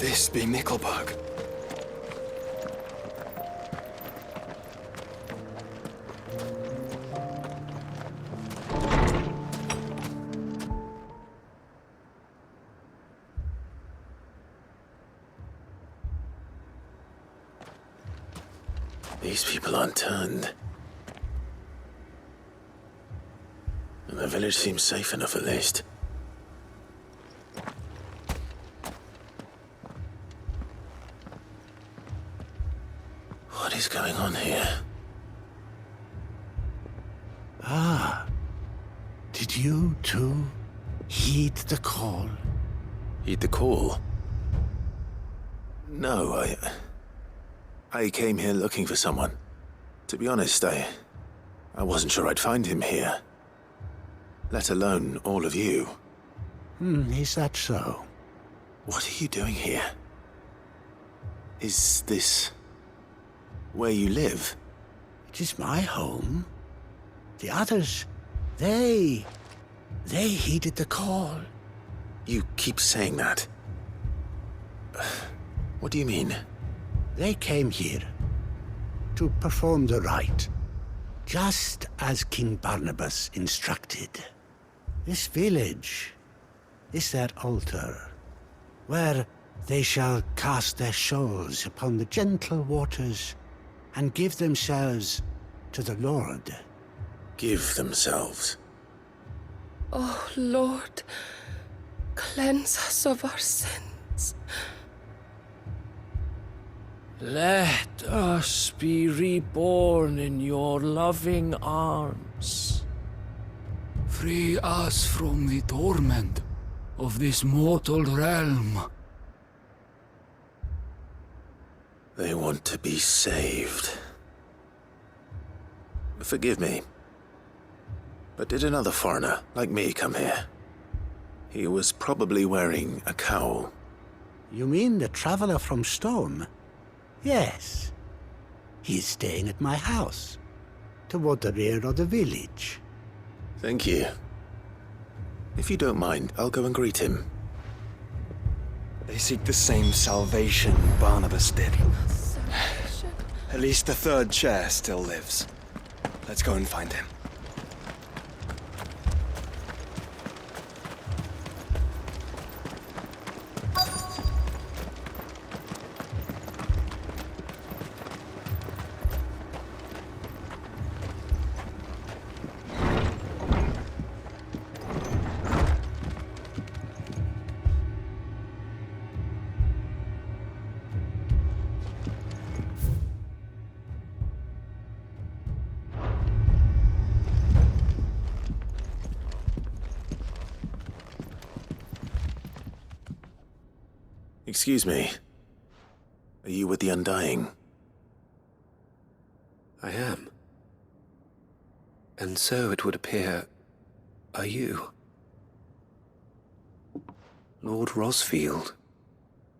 this be Nickelberg? These people aren't turned. And the village seems safe enough at least. What is going on here? Ah, did you too heed the call? Heed the call? No, I came here looking for someone. To be honest, I wasn't sure I'd find him here. Let alone all of you. Is that so? What are you doing here? Is this where you live? It is my home. The others, they heeded the call. You keep saying that. What do you mean? They came here to perform the rite, just as King Barnabas instructed. This village is their altar, where they shall cast their souls upon the gentle waters and give themselves to the Lord. Give themselves? Oh, Lord, cleanse us of our sins. Let us be reborn in your loving arms. Free us from the torment of this mortal realm. They want to be saved. Forgive me, but did another foreigner like me come here? He was probably wearing a cowl. You mean the traveler from Stone? Yes. He is staying at my house, toward the rear of the village. Thank you. If you don't mind, I'll go and greet him. They seek the same salvation Barnabas did. At least the third chair still lives. Let's go and find him. Excuse me. Are you with the Undying? I am. And so it would appear, are you? Lord Rosfield,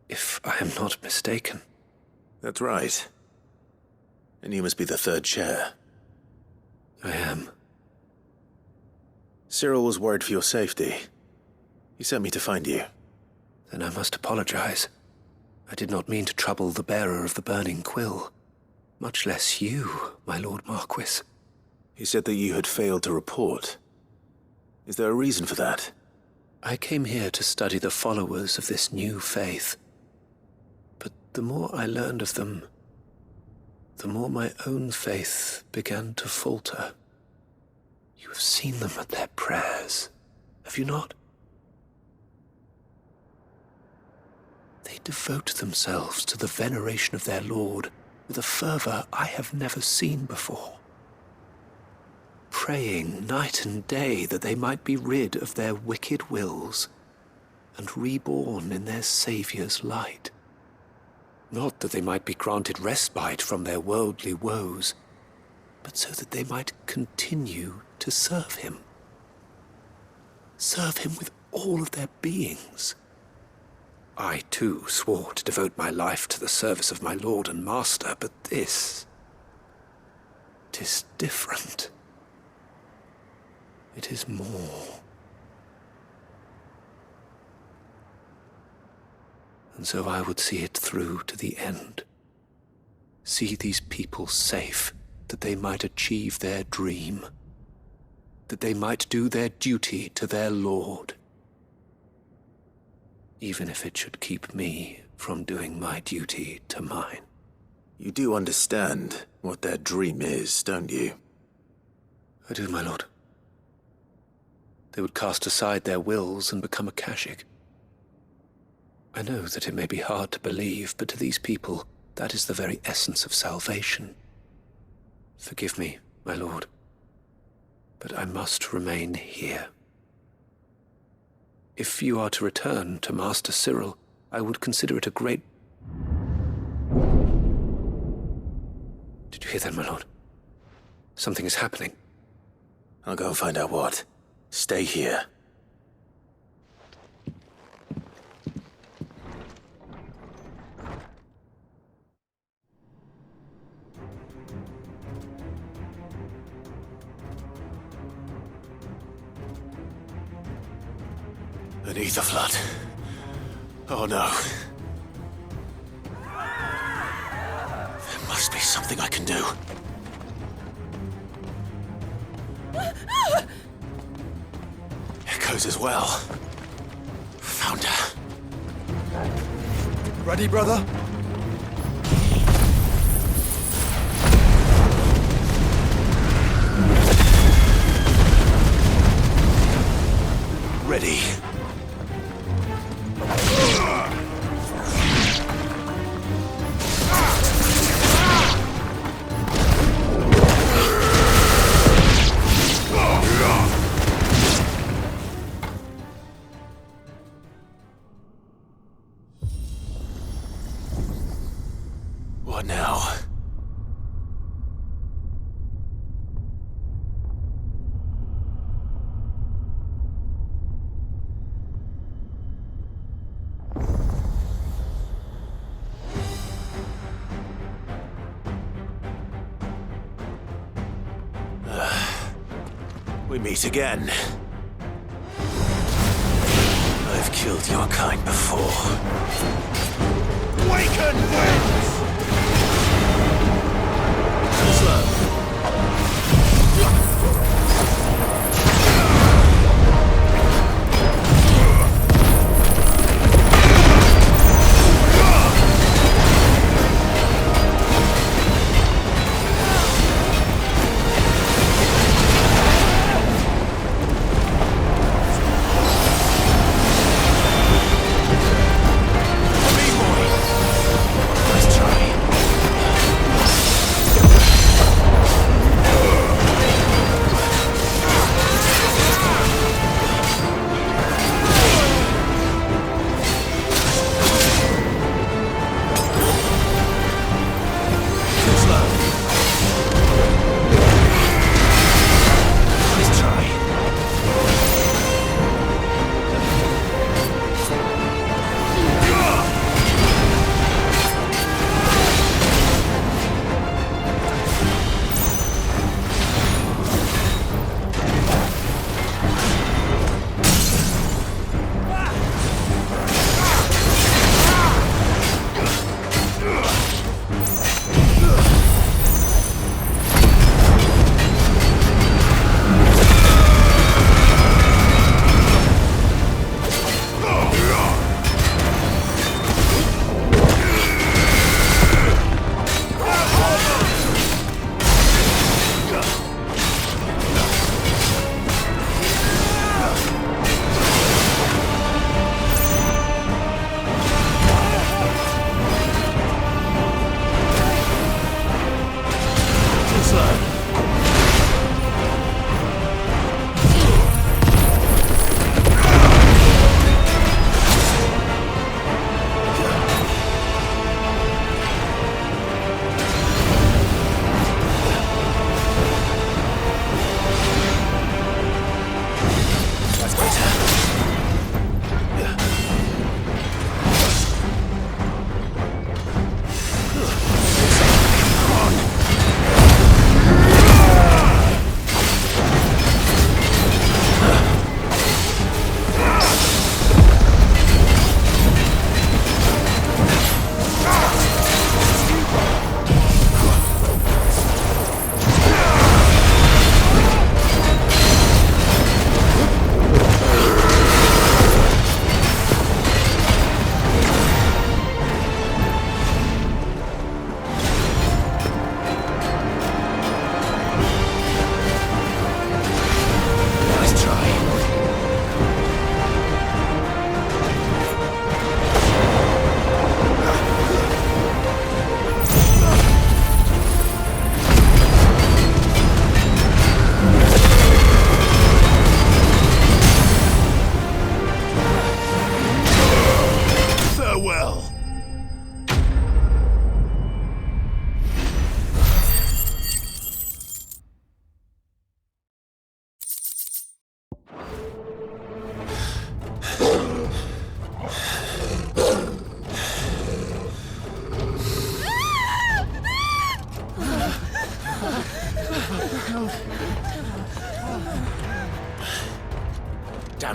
if I am not mistaken. That's right. And you must be the third chair. I am. Cyril was worried for your safety. He sent me to find you. Then I must apologize. I did not mean to trouble the bearer of the burning quill. Much less you, my Lord Marquis. He said that you had failed to report. Is there a reason for that? I came here to study the followers of this new faith. But the more I learned of them, the more my own faith began to falter. You have seen them at their prayers, have you not? They devote themselves to the veneration of their Lord with a fervor I have never seen before. Praying night and day that they might be rid of their wicked wills and reborn in their Saviour's light. Not that they might be granted respite from their worldly woes, but so that they might continue to serve him. Serve him with all of their beings. I, too, swore to devote my life to the service of my Lord and Master, but this... 'tis different. It is more. And so I would see it through to the end. See these people safe, that they might achieve their dream. That they might do their duty to their Lord. Even if it should keep me from doing my duty to mine. You do understand what their dream is, don't you? I do, my lord. They would cast aside their wills and become Akashic. I know that it may be hard to believe, but to these people, that is the very essence of salvation. Forgive me, my lord, but I must remain here. If you are to return to Master Cyril, I would consider it a great... Did you hear that, my lord? Something is happening. I'll go and find out what. Stay here. An ether flood. Oh no. There must be something I can do. Echoes as well. Found her. Ready, brother? Ready. What now? We meet again. I've killed your kind before. Waken winds! Slow. Nice try.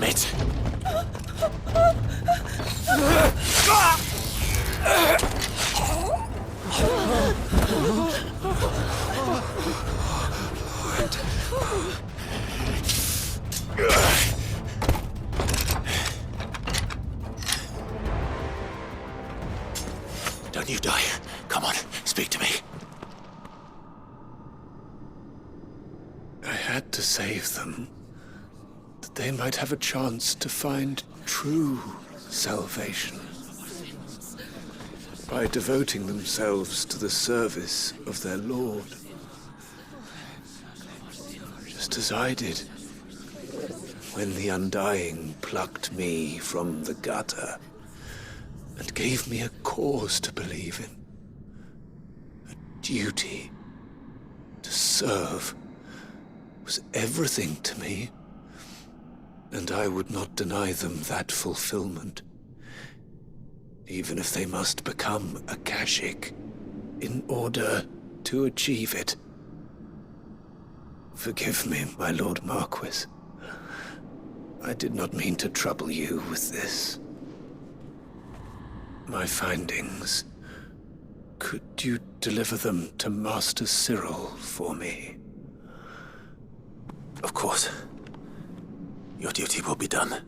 it! Don't you die. Come on, speak to me. I had to save them, that they might have a chance to find true salvation. By devoting themselves to the service of their Lord. Just as I did, when the Undying plucked me from the gutter and gave me a cause to believe in. A duty to serve was everything to me, and I would not deny them that fulfillment, even if they must become a Kashik in order to achieve it. Forgive me, my Lord Marquis. I did not mean to trouble you with this. My findings. Could you deliver them to Master Cyril for me? Of course. Your duty will be done.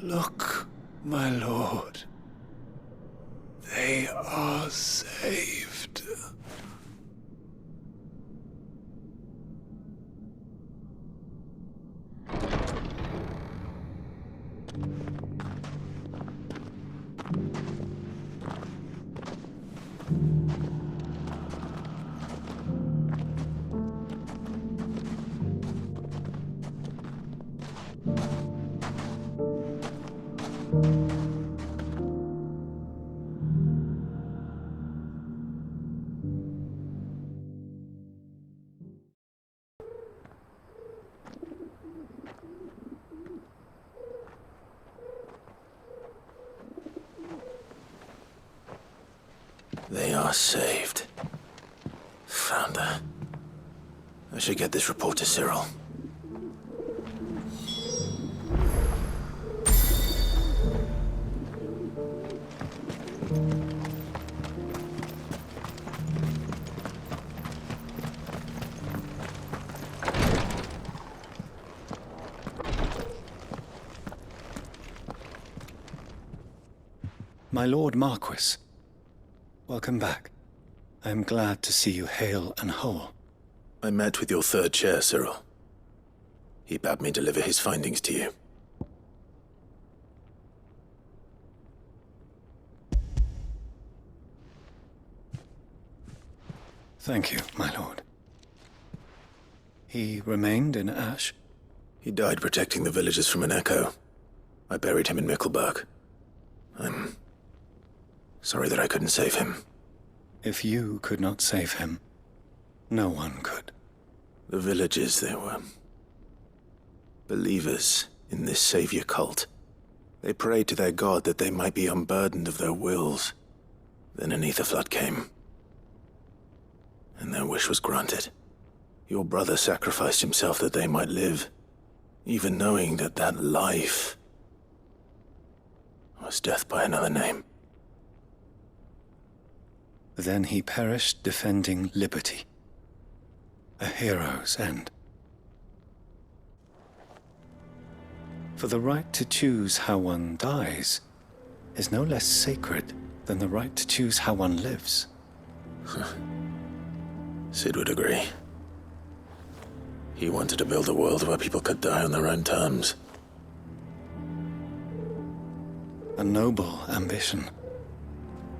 Look, my lord. They are saved. They are saved. Found her. I should get this report to Cyril. My Lord Marquis, welcome back. I am glad to see you hale and whole. I met with your third chair, Cyril. He bade me deliver his findings to you. Thank you, my lord. He remained in Ash? He died protecting the villagers from an echo. I buried him in Mickelberg. I'm sorry that I couldn't save him. If you could not save him, no one could. The villagers, they were believers in this savior cult. They prayed to their god that they might be unburdened of their wills. Then an ether flood came, and their wish was granted. Your brother sacrificed himself that they might live, even knowing that that life was death by another name. Then he perished defending liberty. A hero's end. For the right to choose how one dies is no less sacred than the right to choose how one lives. Sid would agree. He wanted to build a world where people could die on their own terms. A noble ambition.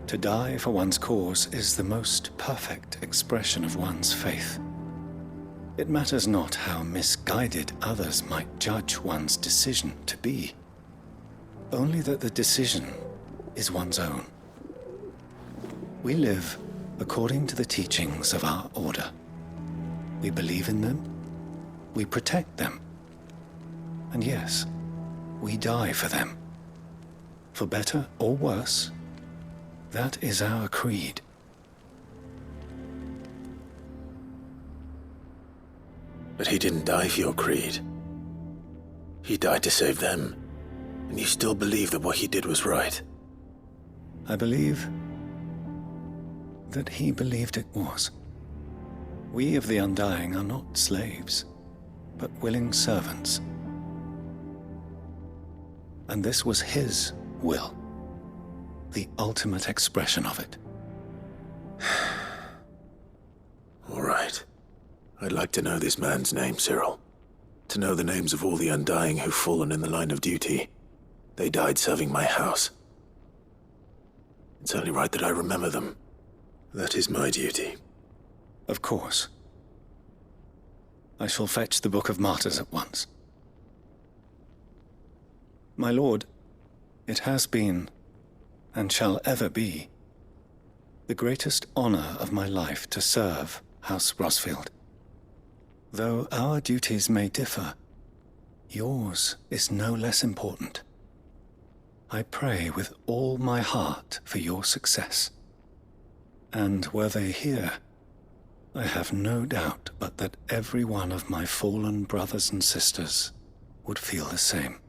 To die for one's cause is the most perfect expression of one's faith. It matters not how misguided others might judge one's decision to be, only that the decision is one's own. We live according to the teachings of our order. We believe in them, we protect them, and yes, we die for them. For better or worse, that is our creed. But he didn't die for your creed. He died to save them. And you still believe that what he did was right. I believe that he believed it was. We of the Undying are not slaves, but willing servants. And this was his will, the ultimate expression of it. All right. I'd like to know this man's name, Cyril. To know the names of all the Undying who've fallen in the line of duty. They died serving my house. It's only right that I remember them. That is my duty. Of course. I shall fetch the Book of Martyrs at once. My lord, it has been, and shall ever be, the greatest honor of my life to serve House Rosfield. Though our duties may differ, yours is no less important. I pray with all my heart for your success. And were they here, I have no doubt but that every one of my fallen brothers and sisters would feel the same.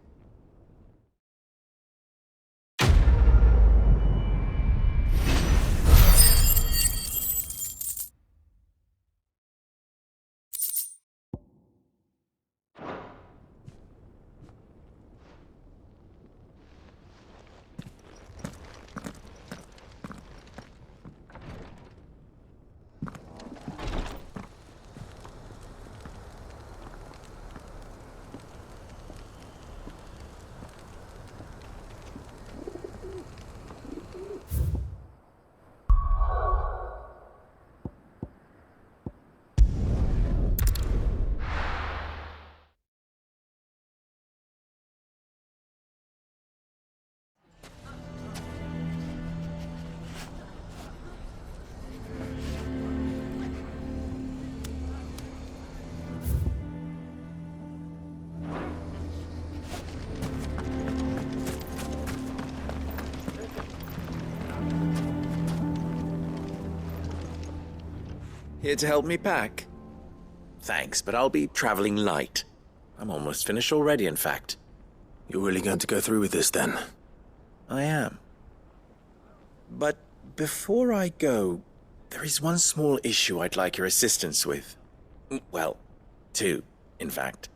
Here to help me pack? Thanks, but I'll be traveling light. I'm almost finished already, in fact. You're really going to go through with this, then? I am. But before I go, there is one small issue I'd like your assistance with. Well, two, in fact.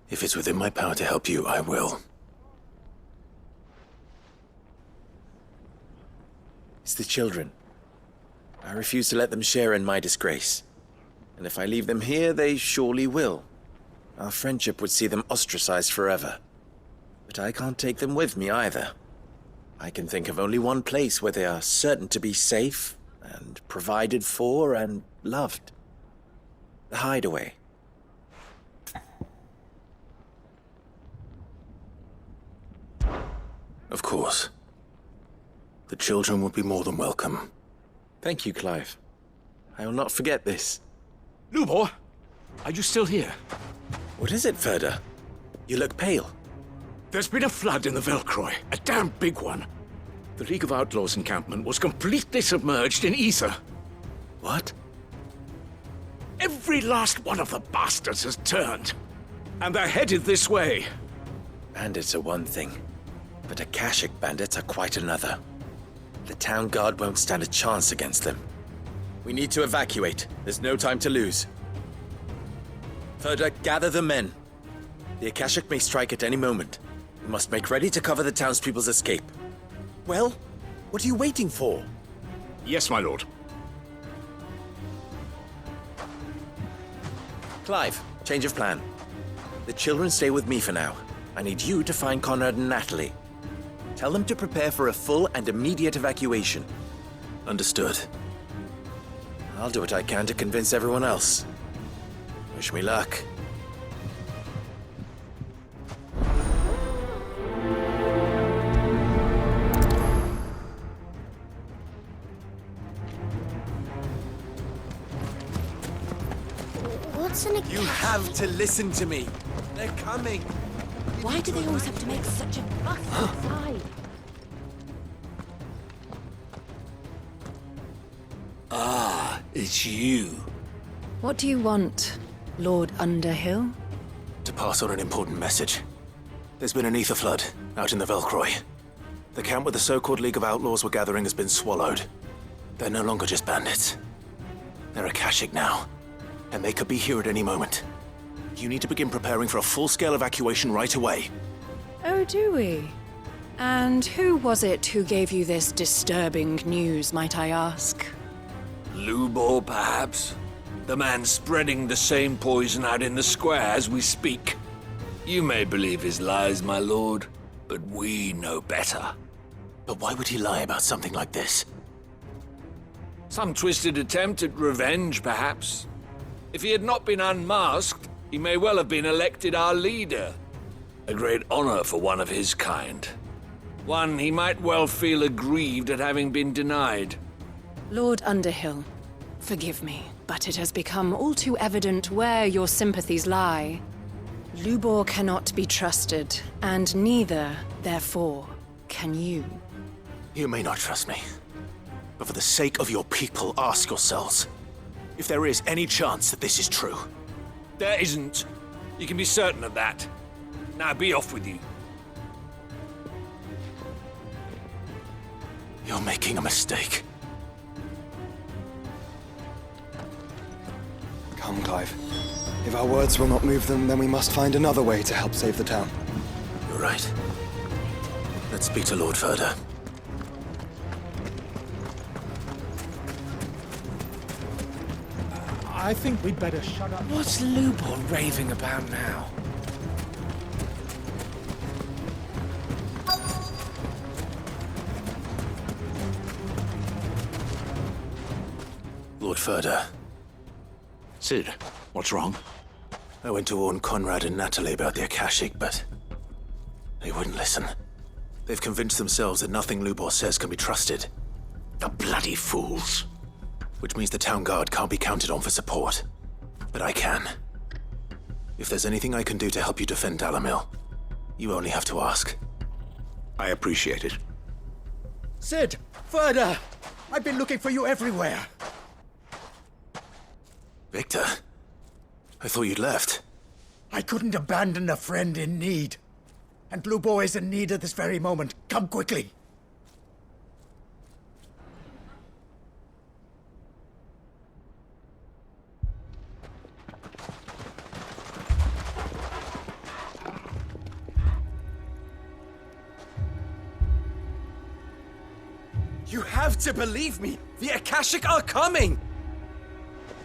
If it's within my power to help you, I will. It's the children. I refuse to let them share in my disgrace. And if I leave them here, they surely will. Our friendship would see them ostracized forever. But I can't take them with me either. I can think of only one place where they are certain to be safe and provided for and loved. The Hideaway. Of course. The children would be more than welcome. Thank you, Clive. I will not forget this. Lubor, are you still here? What is it, Ferda? You look pale. There's been a flood in the Velcroy, a damn big one. The League of Outlaws encampment was completely submerged in ether. What? Every last one of the bastards has turned. And they're headed this way. Bandits are one thing, but Akashic bandits are quite another. The town guard won't stand a chance against them. We need to evacuate. There's no time to lose. Ferda, gather the men. The Akashic may strike at any moment. We must make ready to cover the townspeople's escape. Well, what are you waiting for? Yes, my lord. Clive, change of plan. The children stay with me for now. I need you to find Conrad and Natalie. Tell them to prepare for a full and immediate evacuation. Understood. I'll do what I can to convince everyone else. Wish me luck. What's an You have to listen to me. They're coming. Why do they always have to make such a fuss outside? It's you. What do you want? Lord Underhill? To pass on an important message. There's been an ether flood out in the Velcroy. The camp where the so-called League of Outlaws were gathering has been swallowed. They're no longer just bandits. They're Akashic now, and they could be here at any moment. You need to begin preparing for a full-scale evacuation right away. Oh, do we? And who was it who gave you this disturbing news, might I ask? Lubor, perhaps? The man spreading the same poison out in the square as we speak. You may believe his lies, my lord, but we know better. But why would he lie about something like this? Some twisted attempt at revenge, perhaps. If he had not been unmasked, he may well have been elected our leader. A great honor for one of his kind. One he might well feel aggrieved at having been denied. Lord Underhill, forgive me, but it has become all too evident where your sympathies lie. Lubor cannot be trusted, and neither, therefore, can you. You may not trust me, but for the sake of your people, ask yourselves if there is any chance that this is true. There isn't. You can be certain of that. Now be off with you. You're making a mistake. Come, Clive. If our words will not move them, then we must find another way to help save the town. You're right. Let's speak to Lord Ferda. I think we'd better shut up. What's Lubor raving about now? Lord Ferda. Sid, what's wrong? I went to warn Conrad and Natalie about the Akashic, but they wouldn't listen. They've convinced themselves that nothing Lubor says can be trusted. The bloody fools. Which means the town guard can't be counted on for support. But I can. If there's anything I can do to help you defend Dalamil, you only have to ask. I appreciate it. Sid! Ferda! I've been looking for you everywhere. Victor? I thought you'd left. I couldn't abandon a friend in need. And Lubor is in need at this very moment. Come quickly. You have to believe me! The Akashic are coming!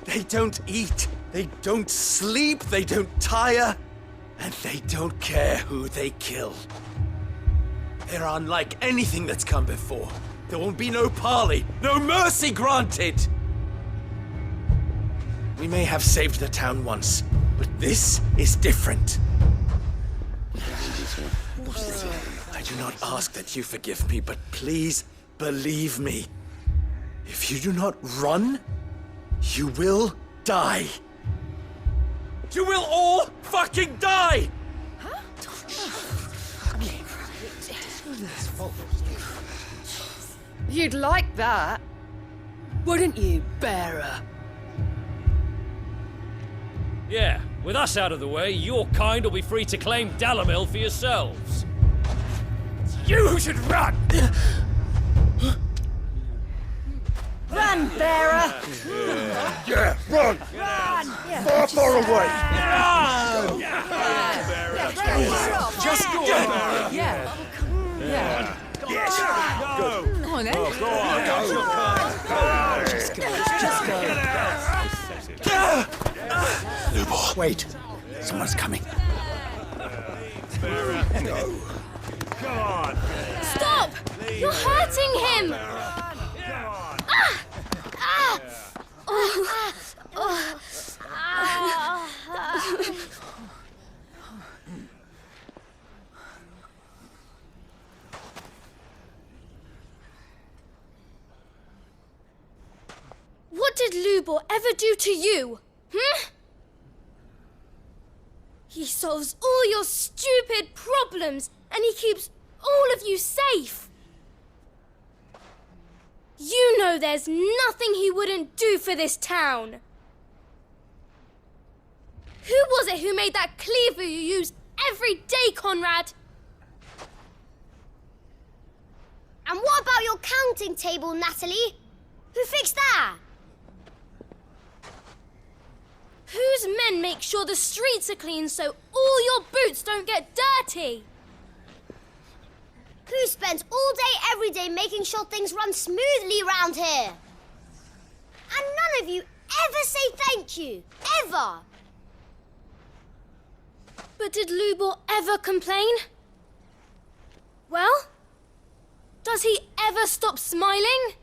They don't eat, they don't sleep, they don't tire, and they don't care who they kill. They're unlike anything that's come before. There won't be no parley, no mercy granted! We may have saved the town once, but this is different. I do not ask that you forgive me, but please believe me. If you do not run, you will die. You will all fucking die! You'd like that, wouldn't you, bearer? Yeah, with us out of the way, your kind will be free to claim Dalamil for yourselves. It's you who should run! Run, bearer! Yeah, run! Run! Far, far away! Run! Just go! Yeah. Yeah. Yes! Go! Come on then. Go on! Just go. Lubor. Wait. Someone's coming. Go. Come on! Stop! You're hurting him! What did Lubor ever do to you? He solves all your stupid problems, and he keeps all of you safe. You know there's nothing he wouldn't do for this town. Who was it who made that cleaver you use every day, Conrad? And what about your counting table, Natalie? Who fixed that? Whose men make sure the streets are clean so all your boots don't get dirty? Who spends all day every day making sure things run smoothly round here? And none of you ever say thank you, ever. But did Lubor ever complain? Well, does he ever stop smiling?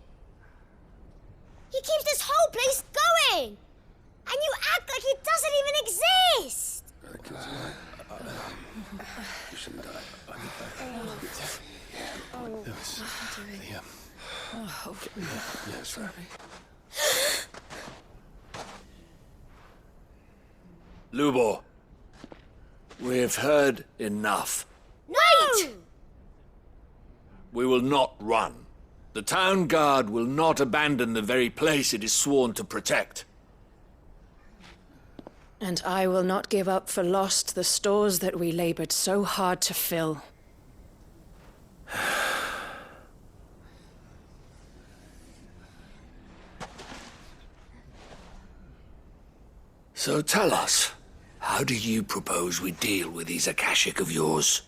He keeps this whole place going. And you act like it doesn't even exist. You shouldn't die. Yes, right. Lubor, we have heard enough. Wait! We will not run. The town guard will not abandon the very place it is sworn to protect. And I will not give up for lost the stores that we labored so hard to fill. So tell us, how do you propose we deal with these Akashic of yours?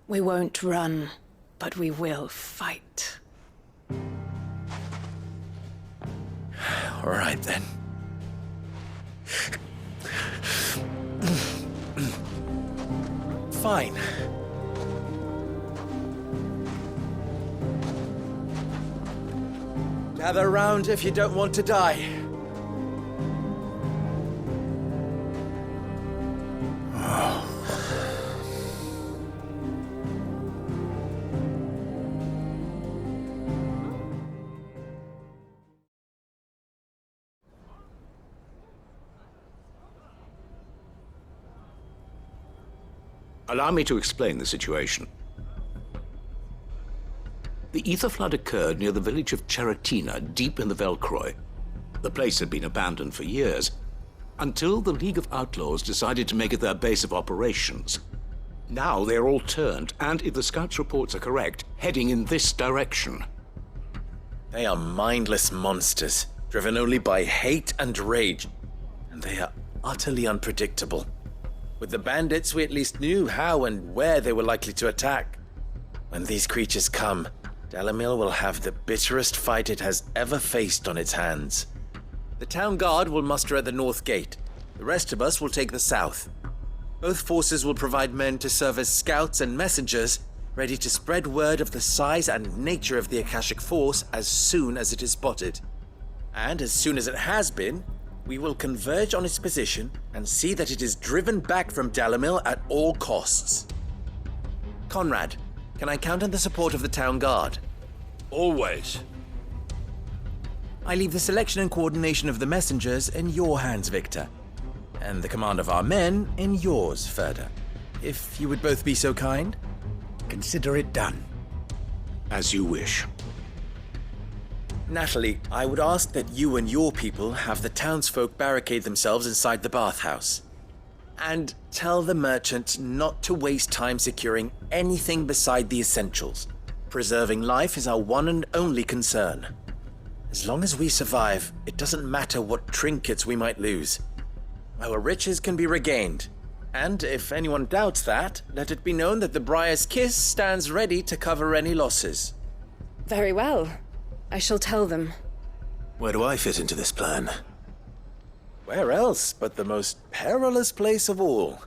We won't run, but we will fight. All right, then. Fine. Gather round if you don't want to die. Allow me to explain the situation. The ether flood occurred near the village of Cheratina, deep in the Velcroy. The place had been abandoned for years, until the League of Outlaws decided to make it their base of operations. Now they're all turned, and if the scouts' reports are correct, heading in this direction. They are mindless monsters, driven only by hate and rage, and they are utterly unpredictable. With the bandits, we at least knew how and where they were likely to attack. When these creatures come, Dalamil will have the bitterest fight it has ever faced on its hands. The town guard will muster at the north gate. The rest of us will take the south. Both forces will provide men to serve as scouts and messengers, ready to spread word of the size and nature of the Akashic force as soon as it is spotted. And as soon as it has been, we will converge on its position and see that it is driven back from Dalamil at all costs. Conrad, can I count on the support of the town guard? Always. I leave the selection and coordination of the messengers in your hands, Victor. And the command of our men in yours, Ferda. If you would both be so kind. Consider it done. As you wish. Natalie, I would ask that you and your people have the townsfolk barricade themselves inside the bathhouse. And tell the merchant not to waste time securing anything beside the essentials. Preserving life is our one and only concern. As long as we survive, it doesn't matter what trinkets we might lose. Our riches can be regained. And if anyone doubts that, let it be known that the Briar's Kiss stands ready to cover any losses. Very well. I shall tell them. Where do I fit into this plan? Where else but the most perilous place of all?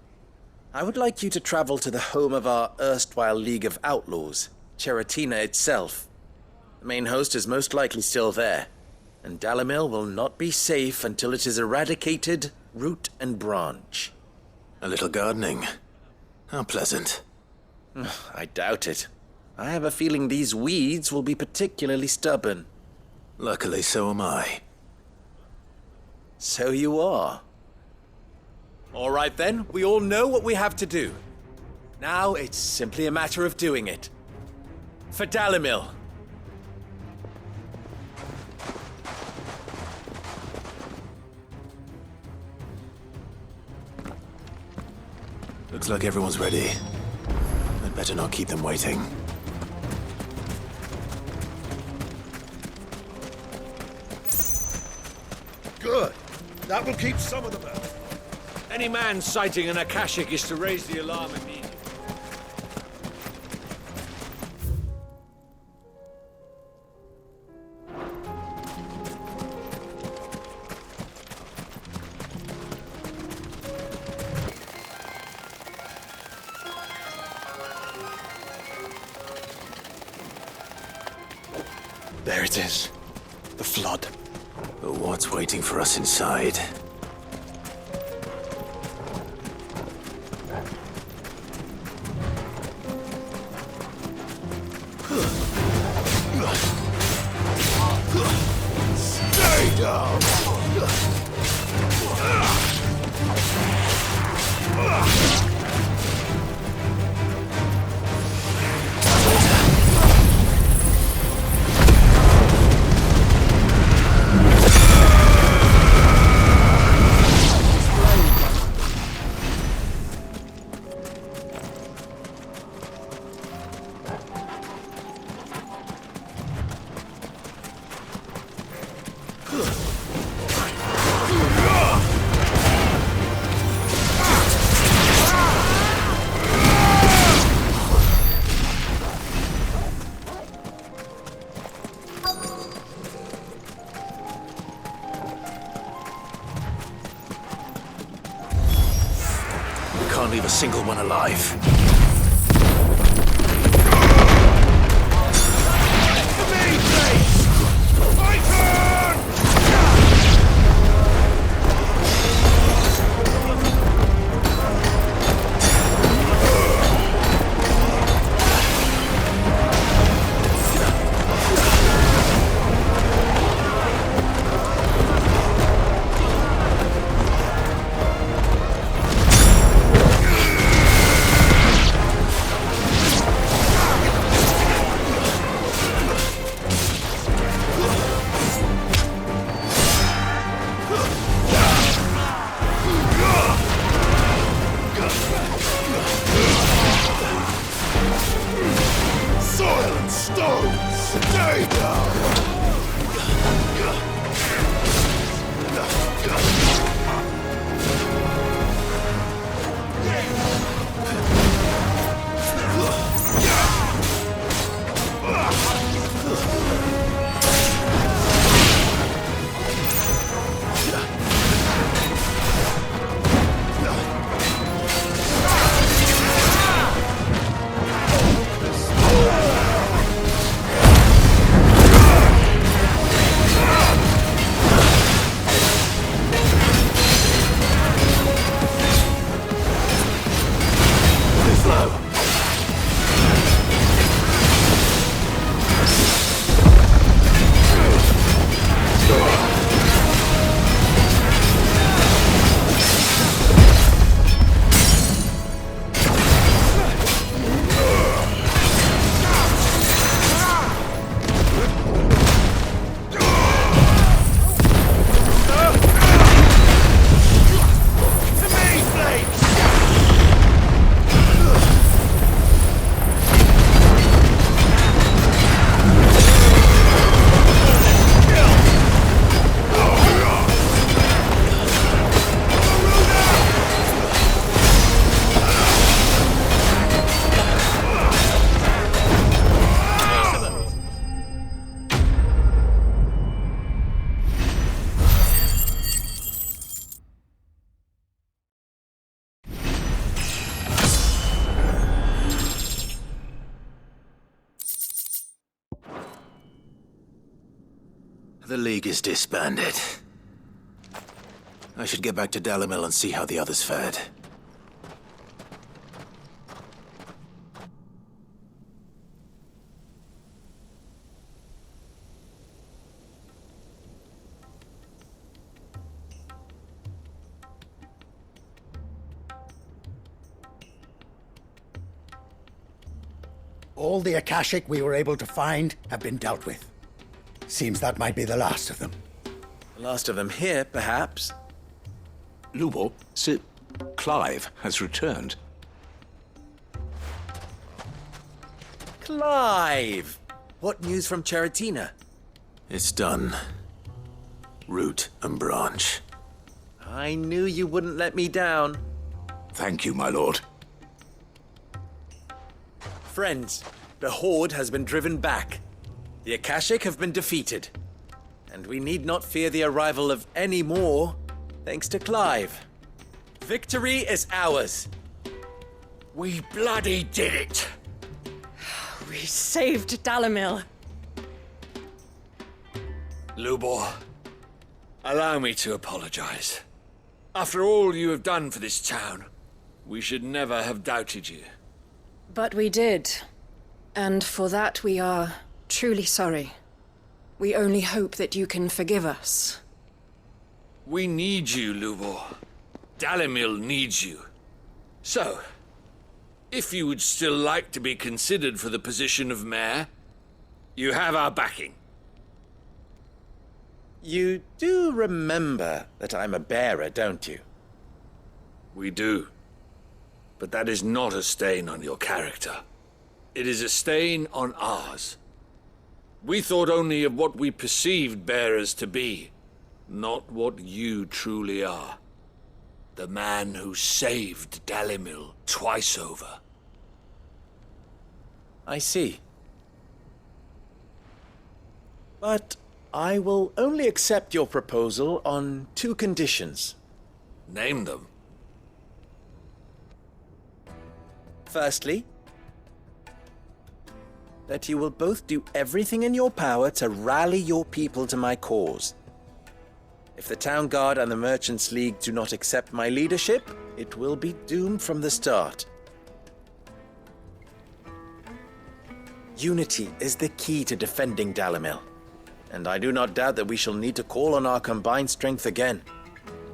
I would like you to travel to the home of our erstwhile League of Outlaws, Cheratina itself. The main host is most likely still there, and Dalamil will not be safe until it is eradicated, root and branch. A little gardening. How pleasant. I doubt it. I have a feeling these weeds will be particularly stubborn. Luckily, so am I. So you are. All right then, we all know what we have to do. Now it's simply a matter of doing it. For Dalamil. Looks like everyone's ready. I'd better not keep them waiting. Good. That will keep some of them out. Any man sighting an Akashic is to raise the alarm immediately. There it is. The flood. But what's waiting for us inside? Stay down! Can't leave a single one alive. The League is disbanded. I should get back to Dalimil and see how the others fared. All the Akashic we were able to find have been dealt with. Seems that might be the last of them. The last of them here, perhaps. Lubor, Sir Clive has returned. Clive! What news from Cheratina? It's done. Root and branch. I knew you wouldn't let me down. Thank you, my lord. Friends, the Horde has been driven back. The Akashic have been defeated. And we need not fear the arrival of any more, thanks to Clive. Victory is ours. We bloody did it! We saved Dalimil. Lubor, allow me to apologize. After all you have done for this town, we should never have doubted you. But we did. And for that we are truly sorry. We only hope that you can forgive us. We need you, Lubor. Dalimil needs you. So, if you would still like to be considered for the position of mayor, you have our backing. You do remember that I'm a bearer, don't you? We do. But that is not a stain on your character. It is a stain on ours. We thought only of what we perceived bearers to be, not what you truly are. The man who saved Dalimil twice over. I see. But I will only accept your proposal on 2 conditions. Name them. Firstly, that you will both do everything in your power to rally your people to my cause. If the Town Guard and the Merchants League do not accept my leadership, it will be doomed from the start. Unity is the key to defending Dalimil, and I do not doubt that we shall need to call on our combined strength again.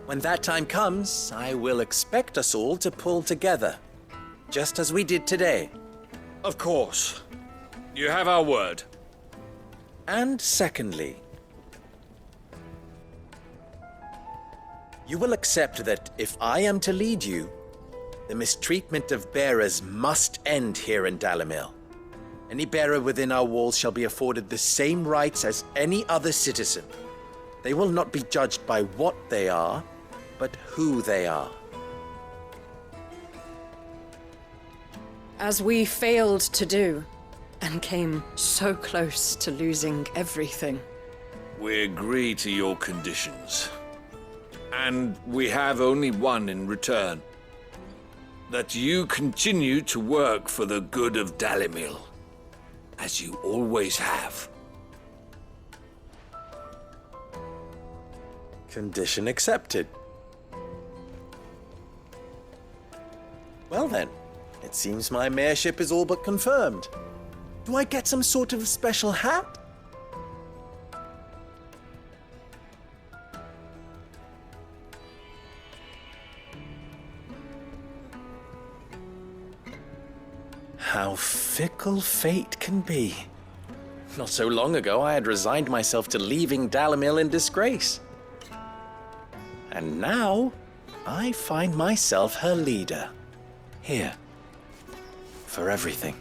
When that time comes, I will expect us all to pull together, just as we did today. Of course. You have our word. And secondly, you will accept that if I am to lead you, the mistreatment of bearers must end here in Dalimil. Any bearer within our walls shall be afforded the same rights as any other citizen. They will not be judged by what they are, but who they are. As we failed to do, and came so close to losing everything. We agree to your conditions. And we have only one in return. That you continue to work for the good of Dalimil, as you always have. Condition accepted. Well then, it seems my mayorship is all but confirmed. Do I get some sort of special hat? How fickle fate can be. Not so long ago, I had resigned myself to leaving Dalimil in disgrace. And now, I find myself her leader. Here. For everything.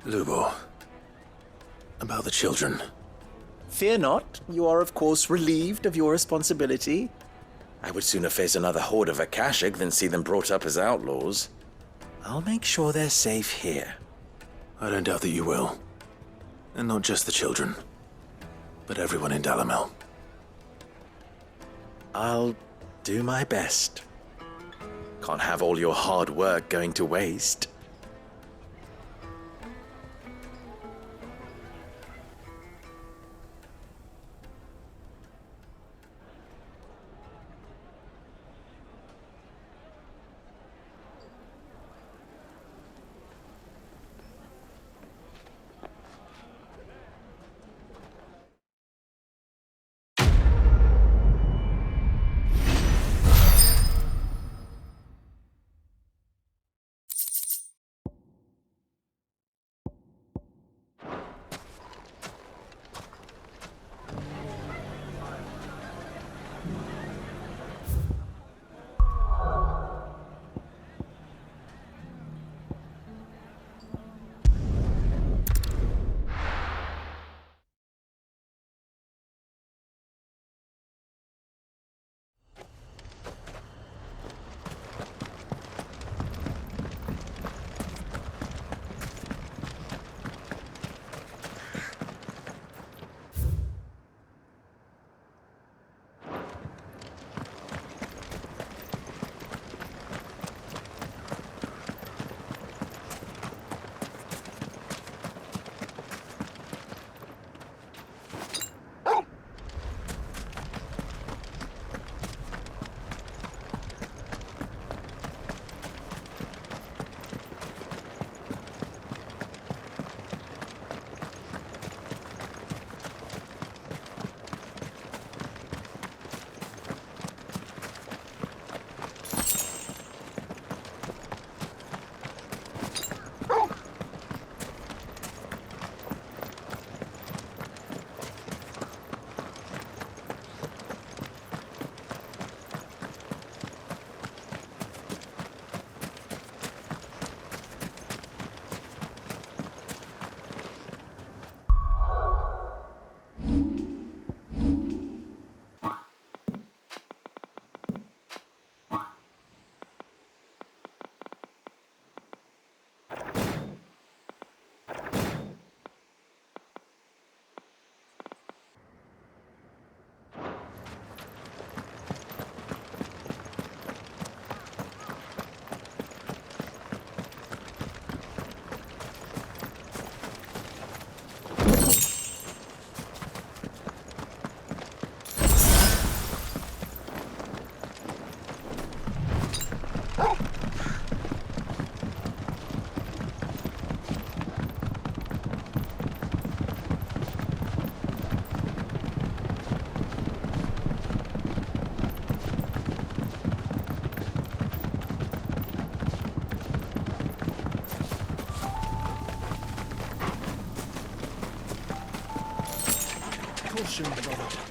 Lubor. About the children. Fear not. You are, of course, relieved of your responsibility. I would sooner face another horde of Akashic than see them brought up as outlaws. I'll make sure they're safe here. I don't doubt that you will. And not just the children, but everyone in Dalimil. I'll do my best. Can't have all your hard work going to waste. caution, brother.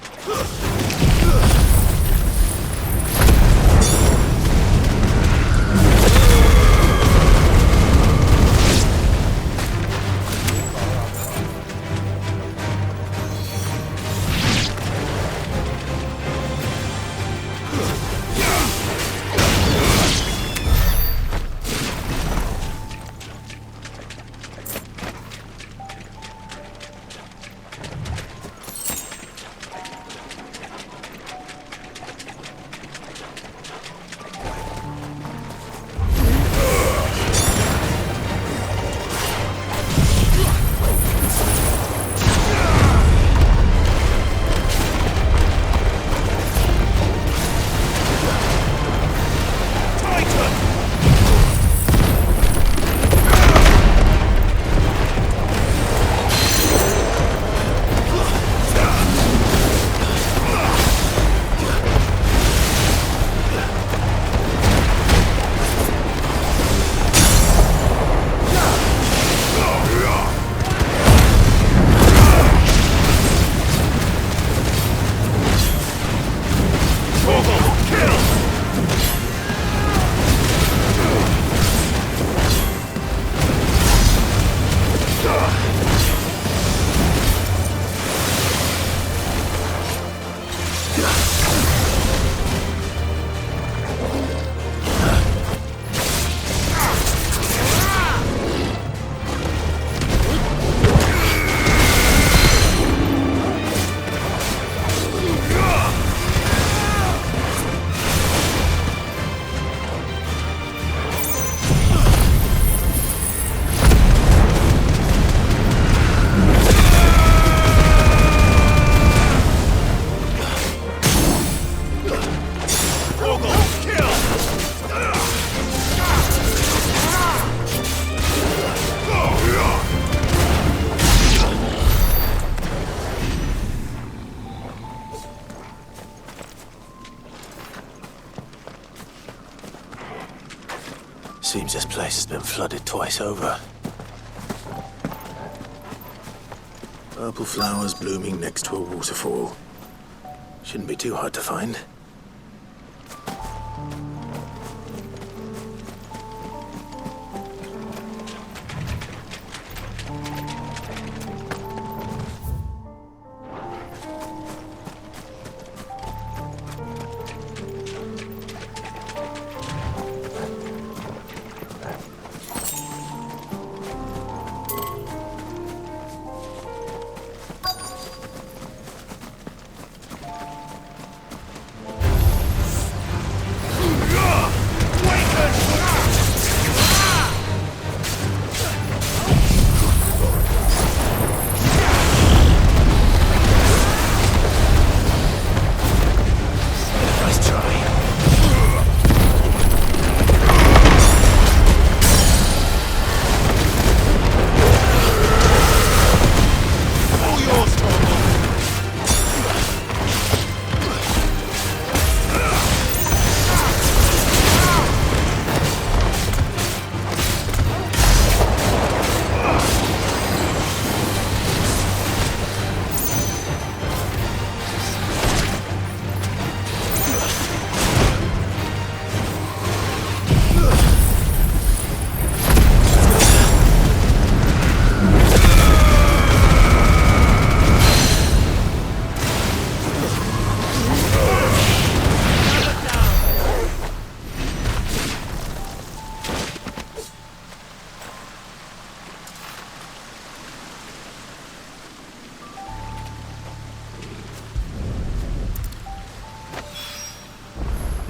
Seems this place has been flooded twice over. Purple flowers blooming next to a waterfall. Shouldn't be too hard to find.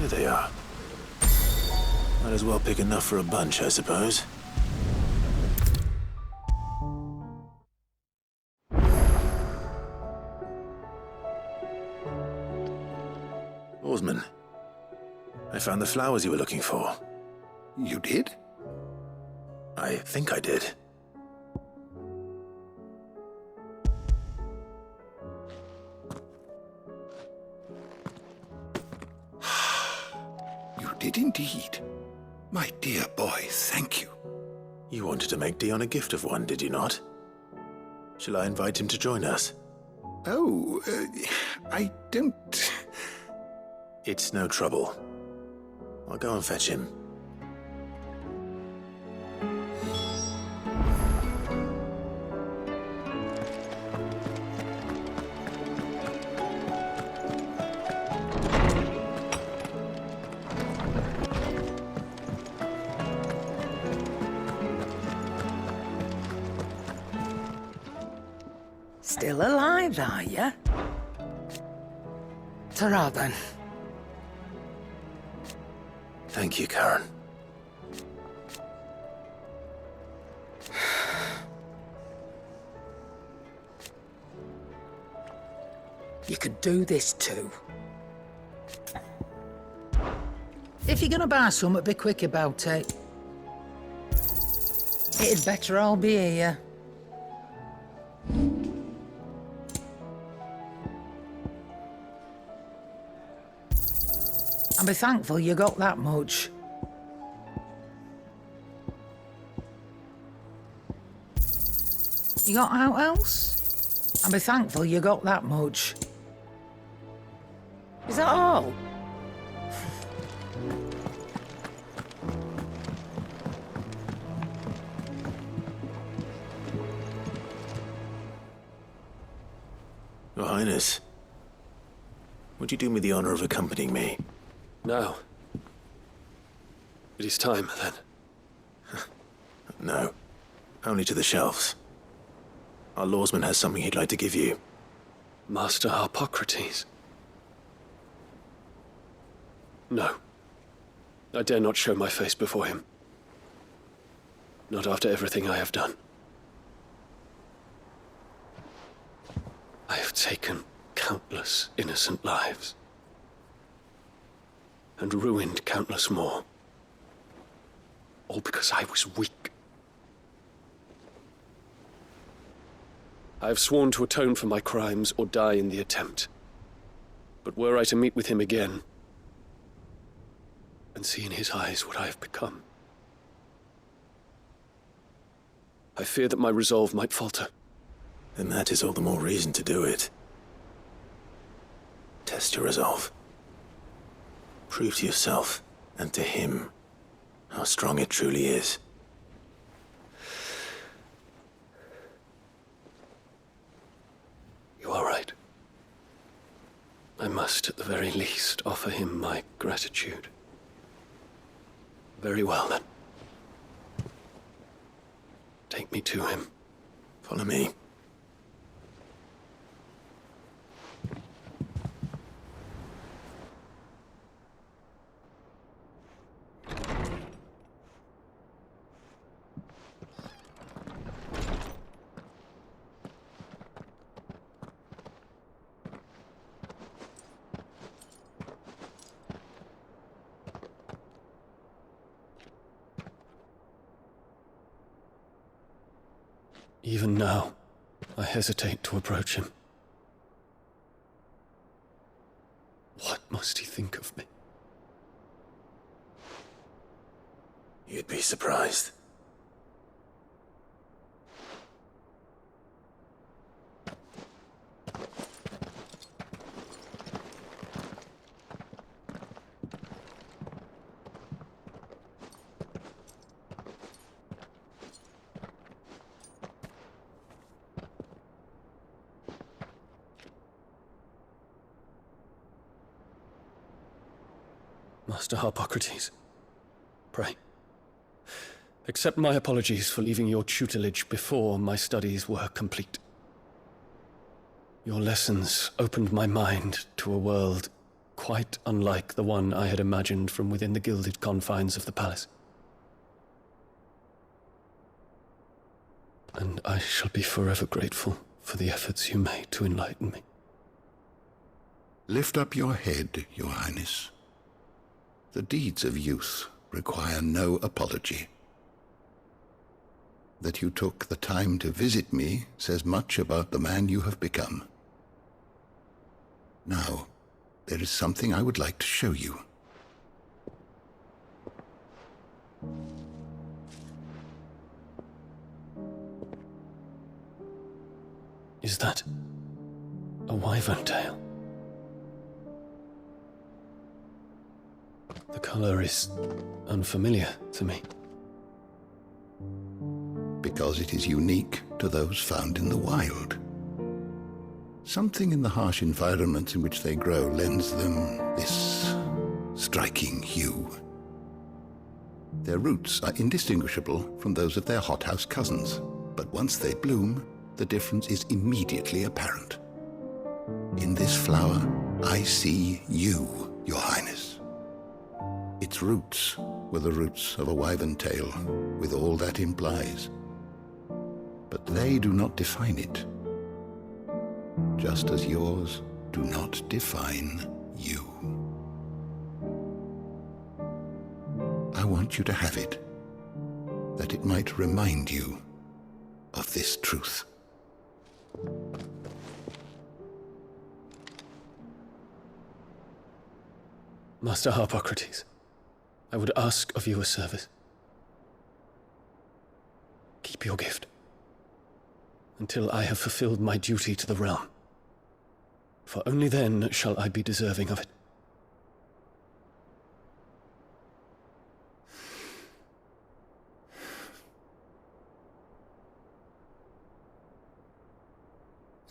Here they are. Might as well pick enough for a bunch, I suppose. Oarsman, I found the flowers you were looking for. You did? I think I did. You did indeed. My dear boy, thank you. You wanted to make Dion a gift of one, did you not? Shall I invite him to join us? Oh, I don't... It's no trouble. I'll go and fetch him. Still alive, are you? Ta-ra, then. Thank you, Karen. You could do this too. If you're gonna buy something, be quick about it. It'd better all be here. And be thankful you got that much. You got out else? And be thankful you got that much. Is that all? Your Highness, would you do me the honor of accompanying me? No. It is time, then. No. Only to the shelves. Our lawsman has something he'd like to give you. Master Harpocrates. No. I dare not show my face before him. Not after everything I have done. I have taken countless innocent lives. And ruined countless more. All because I was weak. I have sworn to atone for my crimes or die in the attempt. But were I to meet with him again, and see in his eyes what I have become, I fear that my resolve might falter. Then that is all the more reason to do it. Test your resolve. Prove to yourself, and to him, how strong it truly is. You are right. I must, at the very least, offer him my gratitude. Very well, then. Take me to him. Follow me. Even now, I hesitate to approach him. What must he think of me? You'd be surprised. Master Harpocrates, pray, accept my apologies for leaving your tutelage before my studies were complete. Your lessons opened my mind to a world quite unlike the one I had imagined from within the gilded confines of the palace. And I shall be forever grateful for the efforts you made to enlighten me. Lift up your head, Your Highness. The deeds of youth require no apology. That you took the time to visit me says much about the man you have become. Now, there is something I would like to show you. Is that A wyvern tail. The color is unfamiliar to me. Because it is unique to those found in the wild. Something in the harsh environments in which they grow lends them this striking hue. Their roots are indistinguishable from those of their hothouse cousins, but once they bloom, the difference is immediately apparent. In this flower, I see you, Your Highness. Its roots were the roots of a wyvern tail, with all that implies. But they do not define it, just as yours do not define you. I want you to have it, that it might remind you of this truth. Master Harpocrates, I would ask of you a service. Keep your gift until I have fulfilled my duty to the realm, for only then shall I be deserving of it.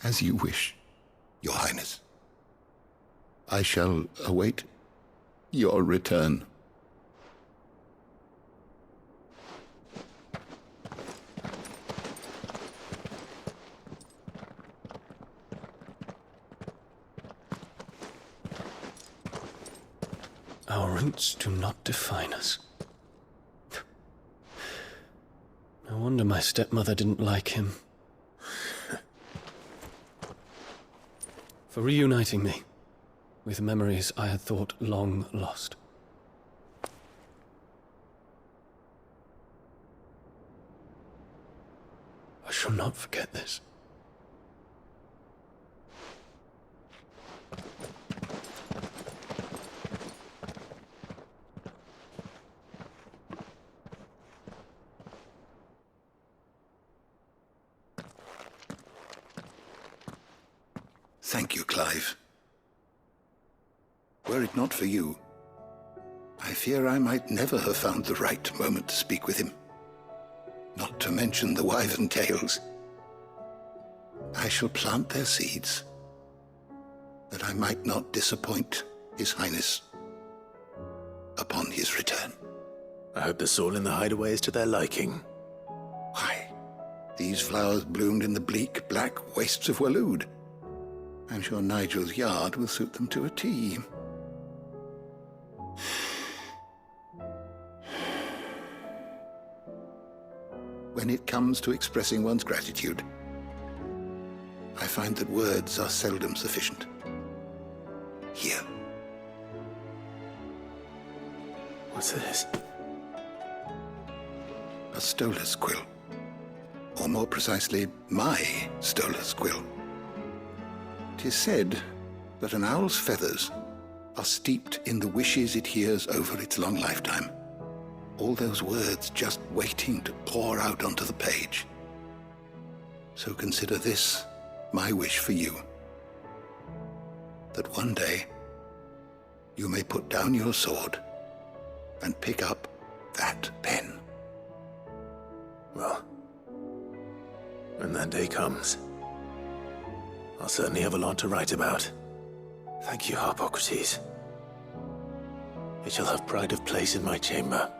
As you wish, Your Highness. I shall await your return. Our roots do not define us. No wonder my stepmother didn't like him. For reuniting me with memories I had thought long lost. I shall not forget this. Thank you, Clive. Were it not for you, I fear I might never have found the right moment to speak with him. Not to mention the wyvern tales. I shall plant their seeds, that I might not disappoint His Highness upon his return. I hope the soil in the hideaway is to their liking. Why, these flowers bloomed in the bleak, black wastes of Waloed. I'm sure Nigel's yard will suit them to a T. When it comes to expressing one's gratitude, I find that words are seldom sufficient. Here. What's this? A stolas quill. Or more precisely, my stolas quill. 'Tis said that an owl's feathers are steeped in the wishes it hears over its long lifetime. All those words just waiting to pour out onto the page. So consider this my wish for you. That one day you may put down your sword and pick up that pen. Well, when that day comes, I'll certainly have a lot to write about. Thank you, Harpocrates. It shall have pride of place in my chamber.